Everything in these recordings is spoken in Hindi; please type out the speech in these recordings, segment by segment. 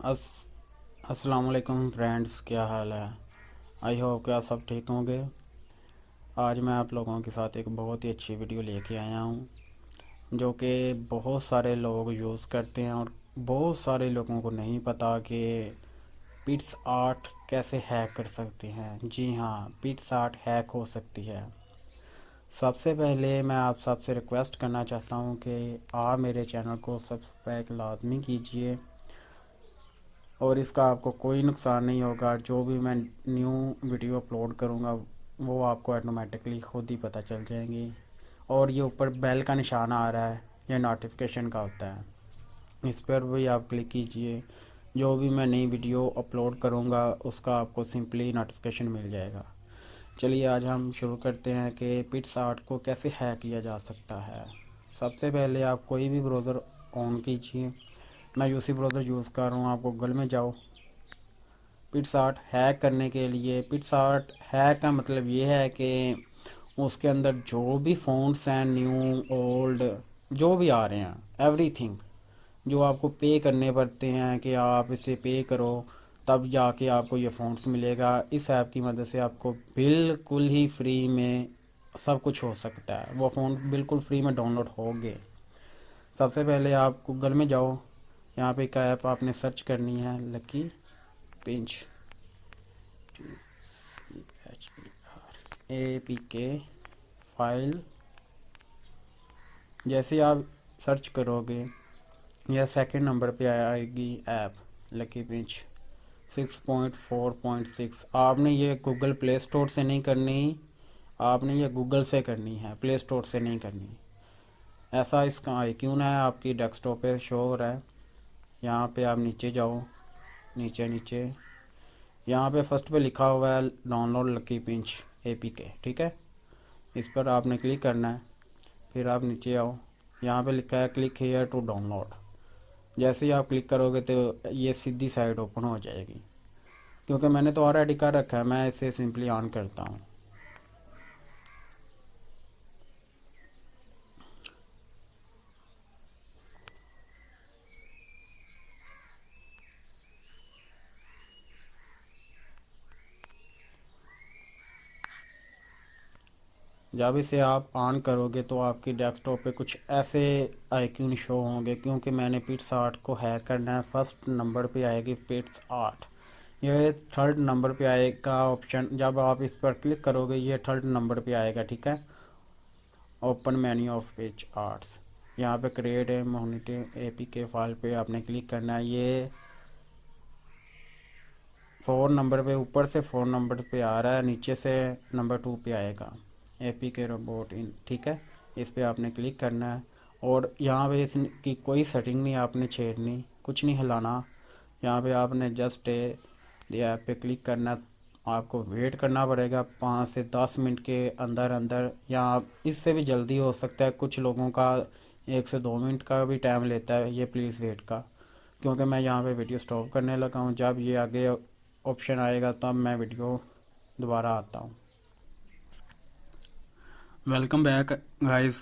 अस अस्सलाम वालेकुम फ्रेंड्स, क्या हाल है। आई होप कि आप सब ठीक होंगे। आज मैं आप लोगों के साथ एक बहुत ही अच्छी वीडियो लेके आया हूँ जो कि बहुत सारे लोग यूज़ करते हैं और बहुत सारे लोगों को नहीं पता कि पिक्स आर्ट कैसे हैक कर सकते हैं। जी हाँ, पिक्स आर्ट हैक हो सकती है। सबसे पहले मैं आप सबसे रिक्वेस्ट करना चाहता हूँ कि आप मेरे चैनल को सब्सक्राइब लाजमी कीजिए और इसका आपको कोई नुकसान नहीं होगा। जो भी मैं न्यू वीडियो अपलोड करूँगा वो आपको ऑटोमेटिकली खुद ही पता चल जाएंगी। और ये ऊपर बेल का निशान आ रहा है, ये नोटिफिकेशन का होता है, इस पर भी आप क्लिक कीजिए। जो भी मैं नई वीडियो अपलोड करूँगा उसका आपको सिंपली नोटिफिकेशन मिल जाएगा। चलिए आज हम शुरू करते हैं कि पिक्स आर्ट को कैसे हैक किया जा सकता है। सबसे पहले आप कोई भी ब्राउज़र ऑन कीजिए। मैं यूसी ब्राउज़र यूज़ कर रहा हूँ। आप गूगल में जाओ। पिक्सआर्ट हैक करने के लिए, पिक्सआर्ट हैक का मतलब ये है कि उसके अंदर जो भी फ़ॉन्ट्स हैं, न्यू ओल्ड जो भी आ रहे हैं, एवरीथिंग जो आपको पे करने पड़ते हैं कि आप इसे पे करो तब जाके आपको ये फ़ॉन्ट्स मिलेगा। इस ऐप की मदद से आपको बिल्कुल ही फ्री में सब कुछ हो सकता है। वो फ़ॉन्ट बिल्कुल फ्री में डाउनलोड होंगे। सबसे पहले आप गूगल में जाओ। यहाँ पे एक ऐप आपने सर्च करनी है, लकी पिंच, APK फाइल। जैसे आप सर्च करोगे यह सेकंड नंबर पे आएगी ऐप, लकी पिंच 6.4.6। आपने ये गूगल प्ले स्टोर से नहीं करनी, आपने ये गूगल से करनी है, प्ले स्टोर से नहीं करनी। ऐसा इसका आइकॉन है आपकी डेस्कटॉप पे शो हो रहा है। यहाँ पे आप नीचे जाओ, नीचे नीचे यहाँ पे फर्स्ट पे लिखा हुआ है डाउनलोड लकी पिंच APK, ठीक है। इस पर आपने क्लिक करना है। फिर आप नीचे आओ, यहाँ पे लिखा है क्लिक हेयर टू डाउनलोड। जैसे ही आप क्लिक करोगे तो ये सीधी साइड ओपन हो जाएगी। क्योंकि मैंने तो ऑलरेडी कर रखा है, मैं इसे सिंपली ऑन करता हूँ। जब इसे आप ऑन करोगे तो आपकी डेस्कटॉप पे कुछ ऐसे आइकन शो होंगे। क्योंकि मैंने पिक्स आर्ट को हैक करना है। फर्स्ट नंबर पे आएगी पिक्स आर्ट, ये थर्ड नंबर पे आएगा ऑप्शन। जब आप इस पर क्लिक करोगे ये थर्ड नंबर पे आएगा, ठीक है। Open menu of pics arts, यहाँ पे क्रिएट है मोनिटी APK फाइल पे आपने क्लिक करना है। ये 4 नंबर पे, ऊपर से 4 नंबर पे आ रहा है, नीचे से नंबर 2 पे आएगा APK रोबोट इन, ठीक है। इस पे आपने क्लिक करना है और यहाँ पे इसकी कोई सेटिंग नहीं आपने छेड़नी, कुछ नहीं हिलाना। यहाँ पे आपने जस्ट ऐप पे क्लिक करना। आपको वेट करना पड़ेगा 5 से 10 मिनट के अंदर अंदर, या इससे भी जल्दी हो सकता है। कुछ लोगों का 1 से 2 मिनट का भी टाइम लेता है। ये प्लीज़ वेट का, क्योंकि मैं यहाँ पे वीडियो स्टॉप करने लगा हूँ। जब ये आगे ऑप्शन आएगा तब मैं वीडियो दोबारा आता हूँ। Welcome back guys.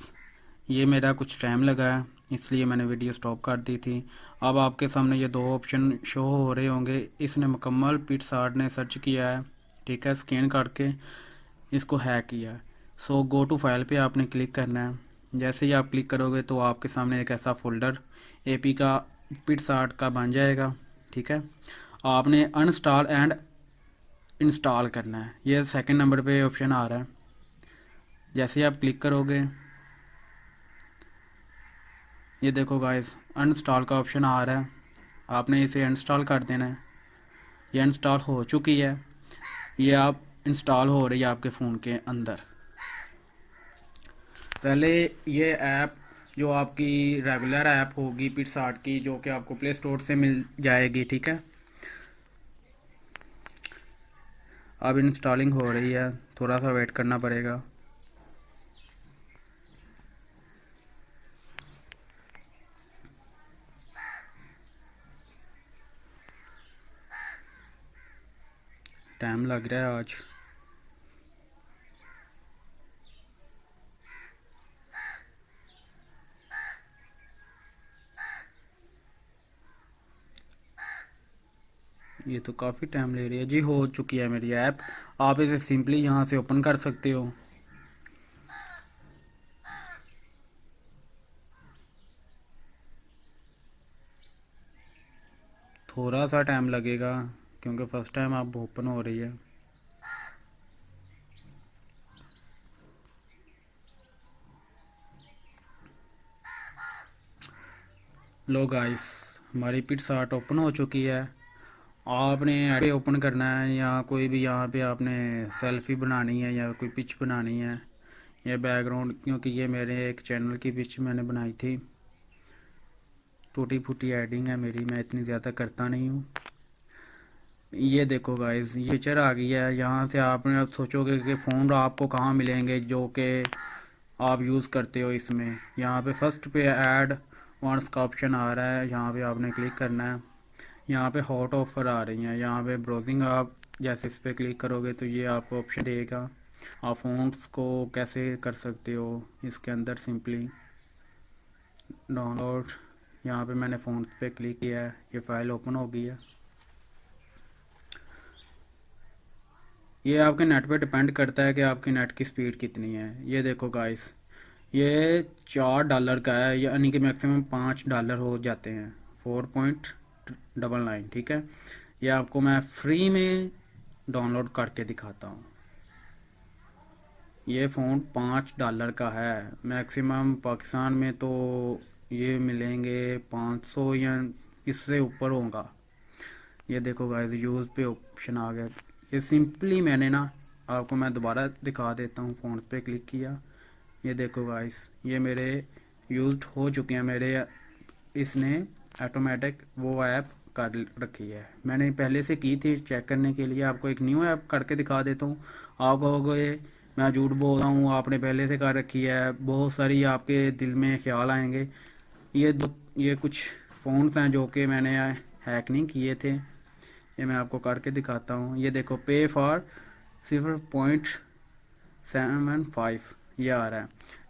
ये मेरा कुछ टाइम लगा है इसलिए मैंने वीडियो स्टॉप कर दी थी। अब आपके सामने ये दो ऑप्शन शो हो रहे होंगे। इसने मुकम्मल पिक्सआर्ट ने सर्च किया है, ठीक है, स्कैन करके इसको हैक किया है। सो गो टू फाइल पे आपने क्लिक करना है। जैसे ही आप क्लिक करोगे तो आपके सामने एक ऐसा फोल्डर AP का पिक्सआर्ट का बन जाएगा, ठीक है। आपने अनस्टॉल एंड इंस्टॉल करना है, ये सेकंड नंबर पे ऑप्शन आ रहा है। जैसे ही आप क्लिक करोगे ये देखो गाइस, अनस्टॉल का ऑप्शन आ रहा है। आपने इसे इंस्टॉल कर देना है। ये इंस्टॉल हो चुकी है, ये आप इंस्टॉल हो रही है आपके फ़ोन के अंदर। पहले ये ऐप जो आपकी रेगुलर ऐप होगी पिक्सआर्ट की, जो कि आपको प्ले स्टोर से मिल जाएगी, ठीक है। अब इंस्टॉलिंग हो रही है, थोड़ा सा वेट करना पड़ेगा। टाइम लग रहा है आज। ये तो काफ़ी टाइम ले रही है जी। हो चुकी है मेरी ऐप। आप इसे सिंपली यहाँ से ओपन कर सकते हो। थोड़ा सा टाइम लगेगा क्योंकि फर्स्ट टाइम आप ओपन हो रही है। लो गाइस, हमारी पिक्सआर्ट ओपन हो चुकी है। आपने ऐड ओपन करना है या कोई भी यहाँ पे आपने सेल्फी बनानी है या कोई पिच बनानी है या बैकग्राउंड, क्योंकि ये मेरे एक चैनल की पिच मैंने बनाई थी। टूटी फूटी एडिंग है मेरी, मैं इतनी ज़्यादा करता नहीं हूँ। ये देखो गाइस, ये पिक्चर आ गई है। यहाँ से आपने अब सोचोगे कि फ़ोन आपको कहाँ मिलेंगे जो कि आप यूज़ करते हो इसमें। यहाँ पे फर्स्ट पे ऐड वंस का ऑप्शन आ रहा है, यहाँ पे आपने क्लिक करना है। यहाँ पे हॉट ऑफर आ रही हैं, यहाँ पे ब्राउजिंग आप जैसे इस पर क्लिक करोगे तो ये आपको ऑप्शन देगा आप फ़ोन्स को कैसे कर सकते हो। इसके अंदर सिंपली डाउनलोड, यहाँ पे मैंने फ़ोन पे क्लिक किया है, ये फ़ाइल ओपन हो गई है। ये आपके नेट पे डिपेंड करता है कि आपकी नेट की स्पीड कितनी है। ये देखो गाइस, ये $4 का है, यानी कि मैक्सिमम $5 हो जाते हैं, 4.99। ठीक है, ये आपको मैं फ्री में डाउनलोड करके दिखाता हूँ। ये फ़ोन $5 का है। मैक्सिमम पाकिस्तान में तो ये मिलेंगे 500 या इससे ऊपर होगा। ये देखो गाइस, यूज़ पे ऑप्शन आ गया। ये सिंपली मैंने ना आपको मैं दोबारा दिखा देता हूँ। फ़ोन पे क्लिक किया, ये देखो गाइस, ये मेरे यूज्ड हो चुके हैं मेरे। इसने ऑटोमेटिक वो ऐप कर रखी है, मैंने पहले से की थी चेक करने के लिए। आपको एक न्यू ऐप करके दिखा देता हूँ। आप कहोगे मैं झूठ बोल रहा हूँ, आपने पहले से कर रखी है। बहुत सारी आपके दिल में ख्याल आएंगे। ये कुछ फ़ोन्स हैं जो कि मैंने हैक नहीं किए थे। ये मैं आपको करके दिखाता हूँ। ये देखो, पे फॉर 0.75 ये आ रहा है।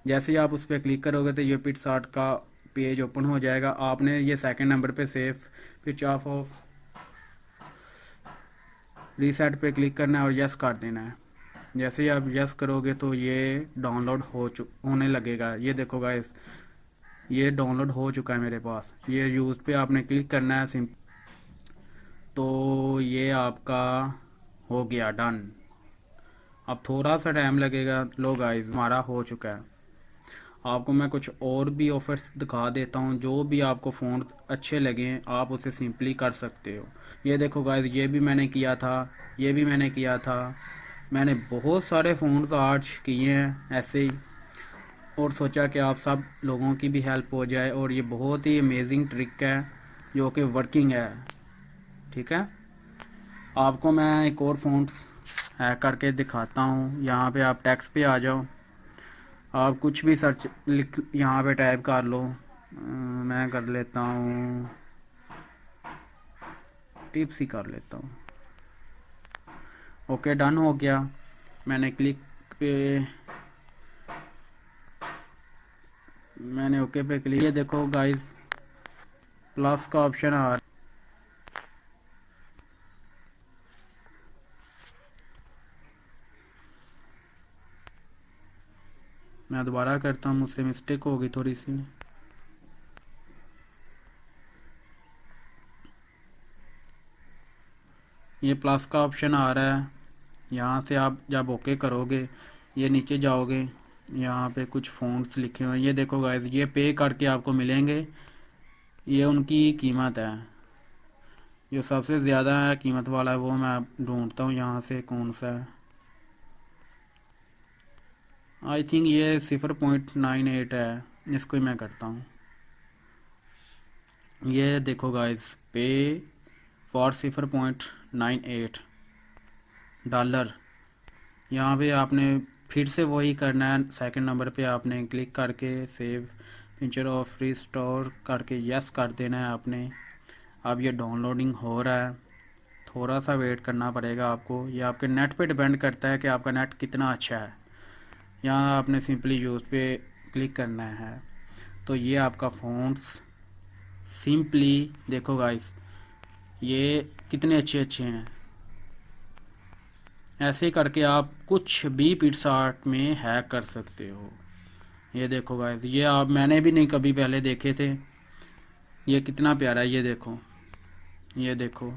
जैसे ही आप उस पर क्लिक करोगे तो ये पिक्सआर्ट का पेज ओपन हो जाएगा। आपने ये सेकंड नंबर पे सेव पिच ऑफ रीसेट पे क्लिक करना है और यस कर देना है। जैसे ही आप यस करोगे तो ये डाउनलोड होने लगेगा। ये देखो गाइस, ये डाउनलोड हो चुका है मेरे पास। ये यूज़ पे आपने क्लिक करना है सिंपल, तो ये आपका हो गया डन। अब थोड़ा सा टाइम लगेगा। लो गाइस, हमारा हो चुका है। आपको मैं कुछ और भी ऑफर्स दिखा देता हूँ, जो भी आपको फ़ोन अच्छे लगें आप उसे सिंपली कर सकते हो। ये देखो गाइस, ये भी मैंने किया था, ये भी मैंने किया था। मैंने बहुत सारे फ़ोन तो आज किए हैं ऐसे ही, और सोचा कि आप सब लोगों की भी हेल्प हो जाए। और ये बहुत ही अमेजिंग ट्रिक है जो कि वर्किंग है। ठीक है, आपको मैं एक और फ़ोन हैक करके दिखाता हूँ। यहाँ पे आप टेक्स्ट पे आ जाओ, आप कुछ भी सर्च लिख यहाँ पे टाइप कर लो। मैं कर लेता हूँ टिप्स ही कर लेता हूँ। ओके, डन हो गया। मैंने क्लिक पे मैंने ओके पे क्लिक। ये देखो गाइस, प्लस का ऑप्शन आ रहा है। मैं दोबारा करता हूँ, मुझसे मिस्टेक होगी थोड़ी सी। ये प्लस का ऑप्शन आ रहा है, यहाँ से आप जब ओके करोगे ये नीचे जाओगे, यहाँ पे कुछ फ़ॉन्ट्स लिखे हुए हैं। ये देखो गाइस, ये पे करके आपको मिलेंगे। ये उनकी कीमत है, जो सबसे ज़्यादा कीमत वाला है वो मैं ढूंढता हूँ यहाँ से कौन सा है। आई थिंक ये 0.98 है, इसको ही मैं करता हूँ। ये देखो गाइस, पे फॉर $0.98। यहाँ पे आपने फिर से वही करना है। सेकंड नंबर पे आपने क्लिक करके सेव पिक्चर ऑफ रिस्टोर करके यस कर देना है आपने। अब ये डाउनलोडिंग हो रहा है, थोड़ा सा वेट करना पड़ेगा आपको। ये आपके नेट पे डिपेंड करता है कि आपका नेट कितना अच्छा है। यहाँ आपने सिंपली यूज़ पे क्लिक करना है, तो ये आपका फ़ोन सिंपली देखो गाइस, ये कितने अच्छे अच्छे हैं। ऐसे करके आप कुछ भी पिक्सा आर्ट में हैक कर सकते हो। ये देखो गाइस, ये आप मैंने भी नहीं कभी पहले देखे थे। ये कितना प्यारा है, ये देखो, ये देखो।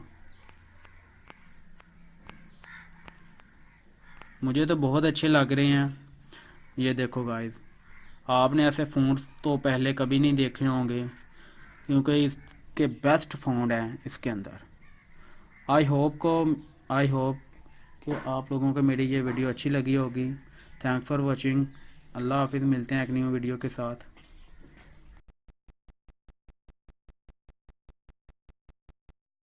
मुझे तो बहुत अच्छे लग रहे हैं। ये देखो गाइस, आपने ऐसे फ़ोन तो पहले कभी नहीं देखे होंगे, क्योंकि इसके बेस्ट फ़ोन हैं इसके अंदर। आई होप को आई होप कि आप लोगों को मेरी ये वीडियो अच्छी लगी होगी। Thanks for watching. अल्लाह हाफिज़, मिलते हैं एक न्यू वीडियो के साथ।